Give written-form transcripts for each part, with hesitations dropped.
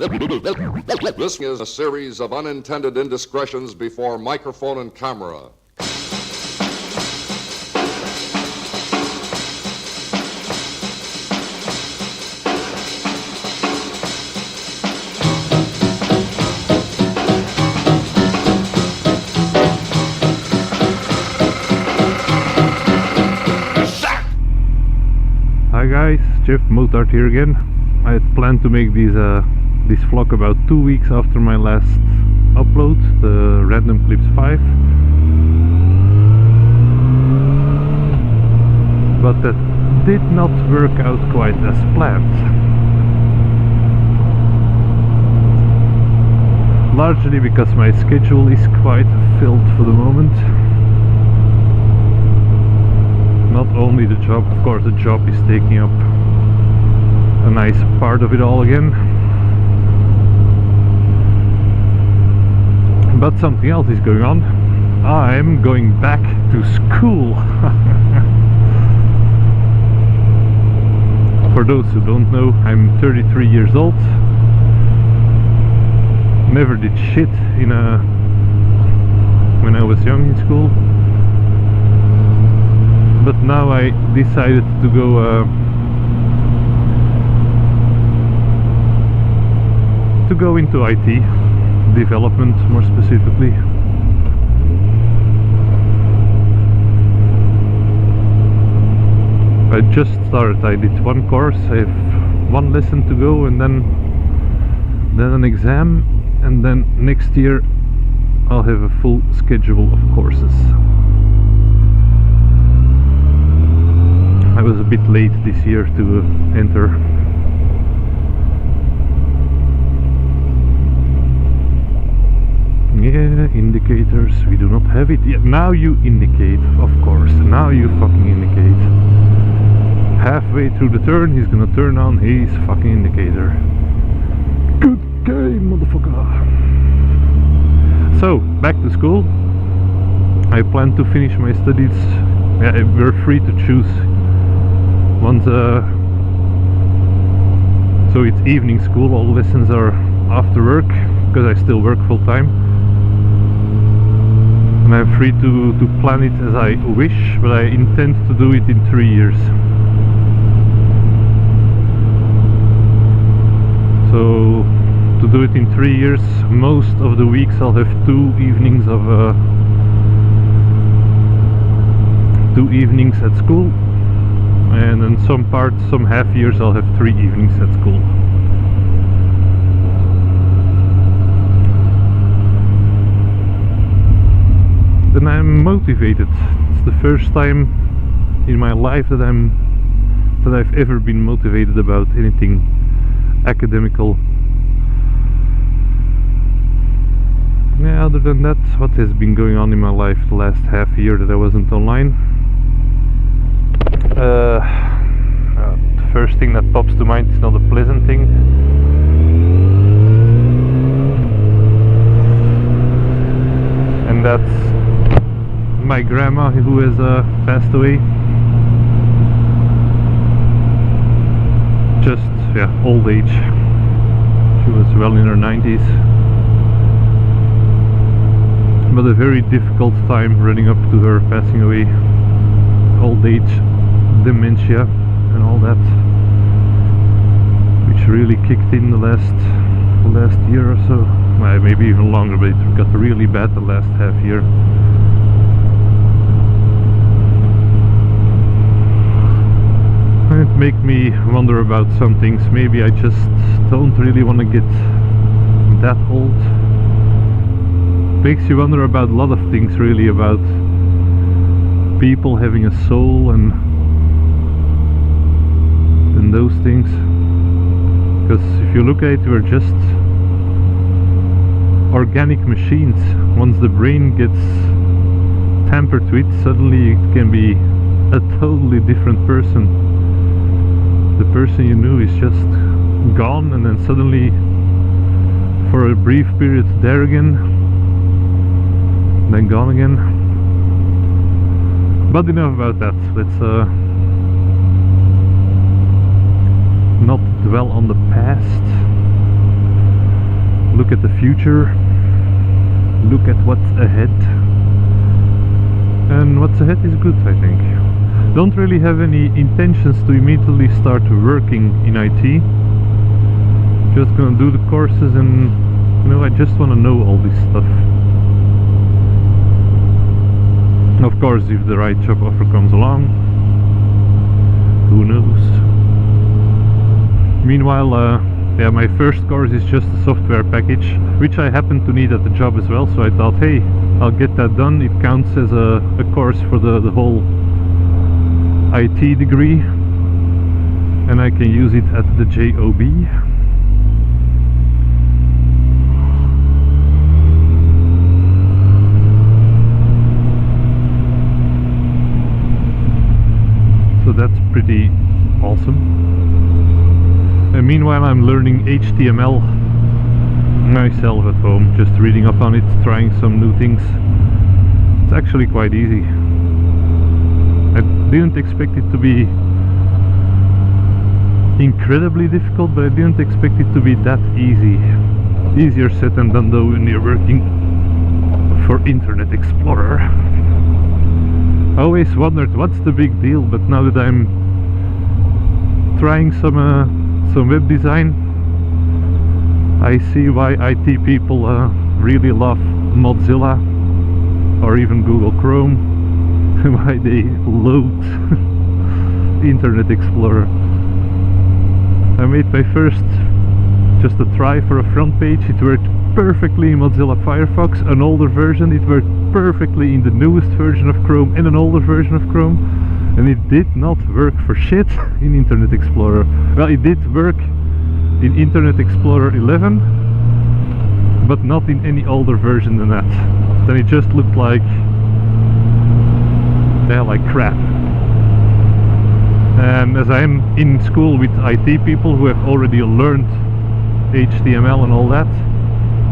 This is a series of unintended indiscretions before microphone and camera. Hi guys, Jeff Motard here again. I had planned to make this vlog about 2 weeks after my last upload, the Random Clips 5. But that did not work out quite as planned. Largely because my schedule is quite filled for the moment. Not only the job, of course the job is taking up a nice part of it all again, but something else is going on. I'm going back to school. For those who don't know, I'm 33 years old. Never did shit when I was young in school. But now I decided to go into IT development, more specifically. I just started. I did one course. I have one lesson to go, and then an exam, and then next year I'll have a full schedule of courses. I was a bit late this year to enter. Yeah, indicators, we do not have it yet. Now you indicate, of course. Now you fucking indicate. Halfway through the turn, he's gonna turn on his fucking indicator. Good game, motherfucker. So, back to school. I plan to finish my studies. Yeah, we're free to choose. Once, so it's evening school, all lessons are after work, because I still work full time. And I'm free to plan it as I wish, but I intend to do it in 3 years. So, to do it in 3 years, most of the weeks I'll have 2 evenings of 2 evenings at school. And in some half years I'll have 3 evenings at school. Then I'm motivated. It's the first time in my life that I've ever been motivated about anything academical. Yeah, other than that, what has been going on in my life the last half year that I wasn't online? The first thing that pops to mind is not a pleasant thing. And that's my grandma, who has passed away. Just, yeah, old age. She was well in her 90s. But a very difficult time running up to her passing away. Old age, dementia and all that, which really kicked in the last year or so. Well, maybe even longer, but it got really bad the last half year. And it makes me wonder about some things. Maybe I just don't really want to get that old. Makes you wonder about a lot of things, really, about people having a soul and those things. Because if you look at it, we're just organic machines. Once the brain gets tampered to it, suddenly it can be a totally different person. The person you knew is just gone, and then suddenly for a brief period there again, then gone again. But enough about that. Let's not dwell on the past. look at the future, look at what's ahead. And what's ahead is good, I think. Don't really have any intentions to immediately start working in IT. Just gonna do the courses and, you know, I just wanna know all this stuff. Of course, if the right job offer comes along, who knows. Meanwhile, yeah, my first course is just a software package, which I happen to need at the job as well, so I thought, hey, I'll get that done. It counts as a course for the whole IT degree, and I can use it at the job. So that's pretty awesome. And meanwhile I'm learning HTML myself at home, just reading up on it, trying some new things. It's actually quite easy. I didn't expect it to be incredibly difficult, but I didn't expect it to be that easy. Easier said than done though when you're working for Internet Explorer. I always wondered what's the big deal, but now that I'm trying some web design, I see why IT people really love Mozilla or even Google Chrome, why they loathe Internet Explorer. I made my first, just a try for a front page. It worked perfectly in Mozilla Firefox, an older version. It worked perfectly in the newest version of Chrome and an older version of Chrome. And it did not work for shit in Internet Explorer. Well, it did work in Internet Explorer 11, but not in any older version than that. Then it just looked like, yeah, like crap. And as I am in school with IT people who have already learned HTML and all that,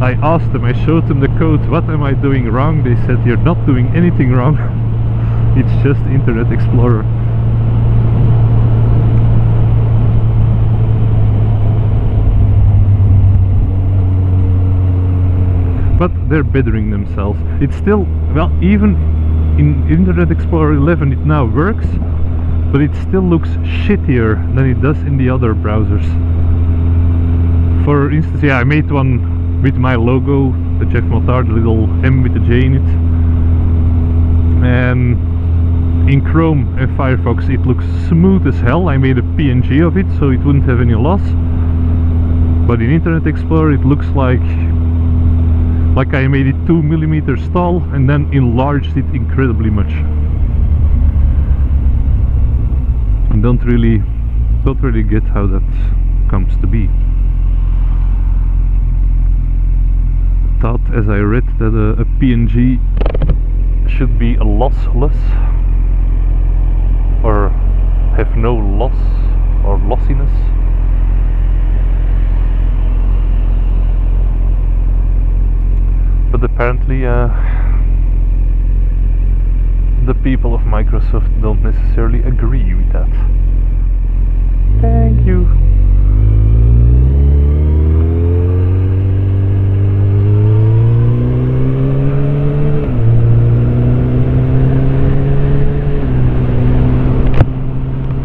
I asked them, I showed them the code, what am I doing wrong? They said, you're not doing anything wrong. It's just Internet Explorer. But they're bettering themselves. It's still, well, even in Internet Explorer 11 it now works, but it still looks shittier than it does in the other browsers. For instance, yeah, I made one with my logo, the Jeff Motard, the little M with the J in it. And in Chrome and Firefox it looks smooth as hell. I made a PNG of it so it wouldn't have any loss. But in Internet Explorer it looks like I made it 2mm tall and then enlarged it incredibly much. And don't really get how that comes to be. Thought as I read that a PNG should be lossless, or have no loss or lossiness. But apparently the people of Microsoft don't necessarily agree with that. Thank you.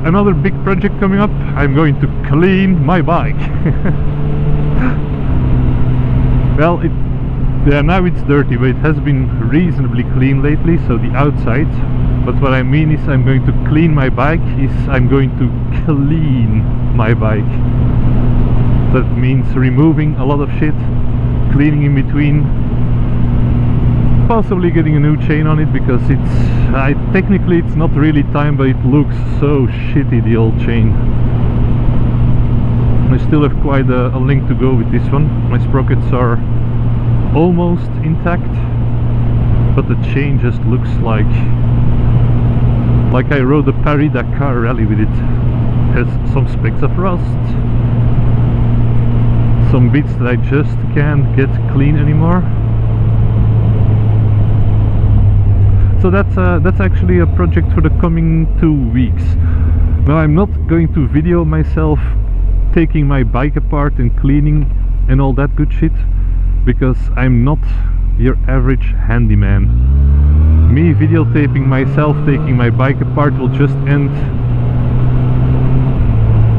Another big project coming up. I'm going to clean my bike. Well, yeah, now it's dirty, but it has been reasonably clean lately, so the outside. But what I mean is I'm going to clean my bike, I'm going to clean my bike. That means removing a lot of shit, cleaning in between, possibly getting a new chain on it, because technically it's not really time, but it looks so shitty, the old chain. I still have quite a length to go with this one. My sprockets are almost intact, but the chain just looks like I rode a Paris-Dakar rally with it. Has some specks of rust, some bits that I just can't get clean anymore. So that's actually a project for the coming 2 weeks. Now I'm not going to video myself taking my bike apart and cleaning and all that good shit. because I'm not your average handyman. Me videotaping myself taking my bike apart will just end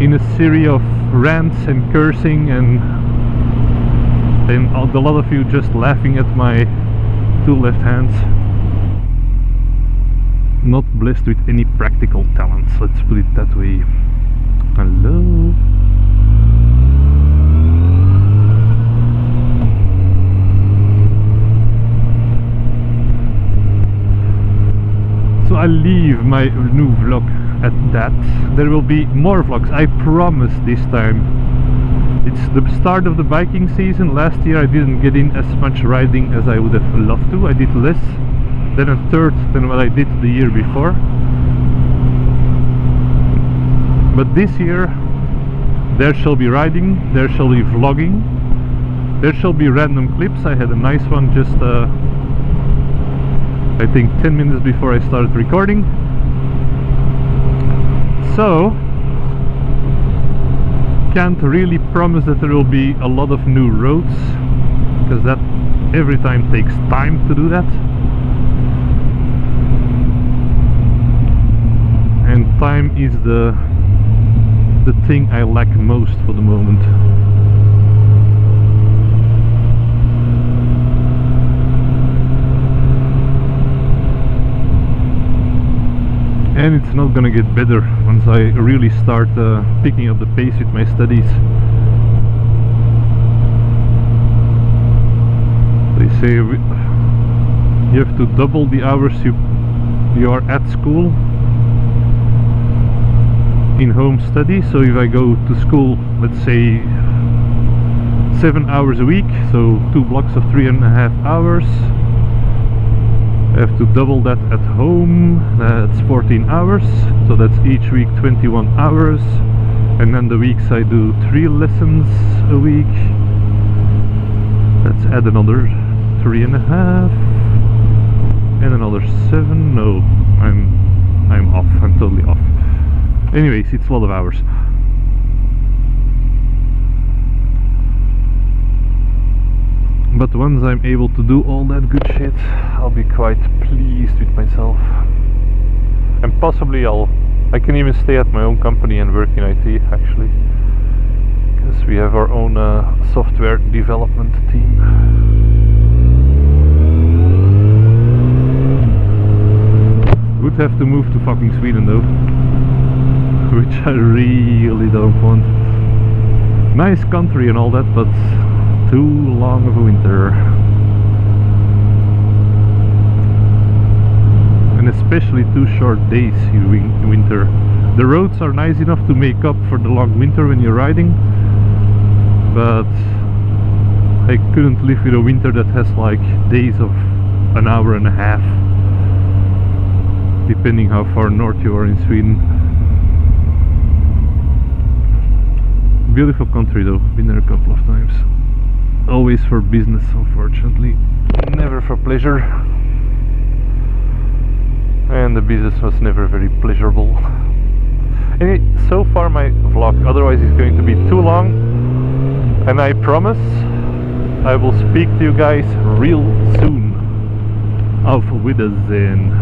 in a series of rants and cursing, and then a lot of you just laughing at my two left hands. Not blessed with any practical talents, let's put it that way. Hello. So I'll leave my new vlog at that. There will be more vlogs, I promise this time. It's the start of the biking season. Last year I didn't get in as much riding as I would have loved to. I did less than a third than what I did the year before. But this year there shall be riding, there shall be vlogging, there shall be random clips. I had a nice one just I think 10 minutes before I started recording. So can't really promise that there will be a lot of new roads, because that every time takes time to do that, and time is the thing I lack most for the moment. And it's not gonna get better once I really start picking up the pace with my studies. They say you have to double the hours you are at school in home study. So if I go to school, let's say 7 hours a week, so 2 blocks of 3.5 hours, I have to double that at home. That's 14 hours, so that's each week 21 hours, and then the weeks I do 3 lessons a week. Let's add another 3.5 and another 7. No, I'm off. I'm totally off. Anyways, it's a lot of hours. But once I'm able to do all that good shit, I'll be quite pleased with myself. And possibly I can even stay at my own company and work in IT, actually, because we have our own software development team. Would have to move to fucking Sweden though, which I really don't want. Nice country and all that, but too long of a winter. And especially 2 short days in winter. The roads are nice enough to make up for the long winter when you're riding, but I couldn't live with a winter that has like days of 1.5 hours, depending how far north you are in Sweden. Beautiful country though, been there a couple of times. Always for business, unfortunately, never for pleasure, and the business was never very pleasurable. Anyway, so far my vlog, otherwise it's going to be too long, and I promise I will speak to you guys real soon. Auf Wiedersehen.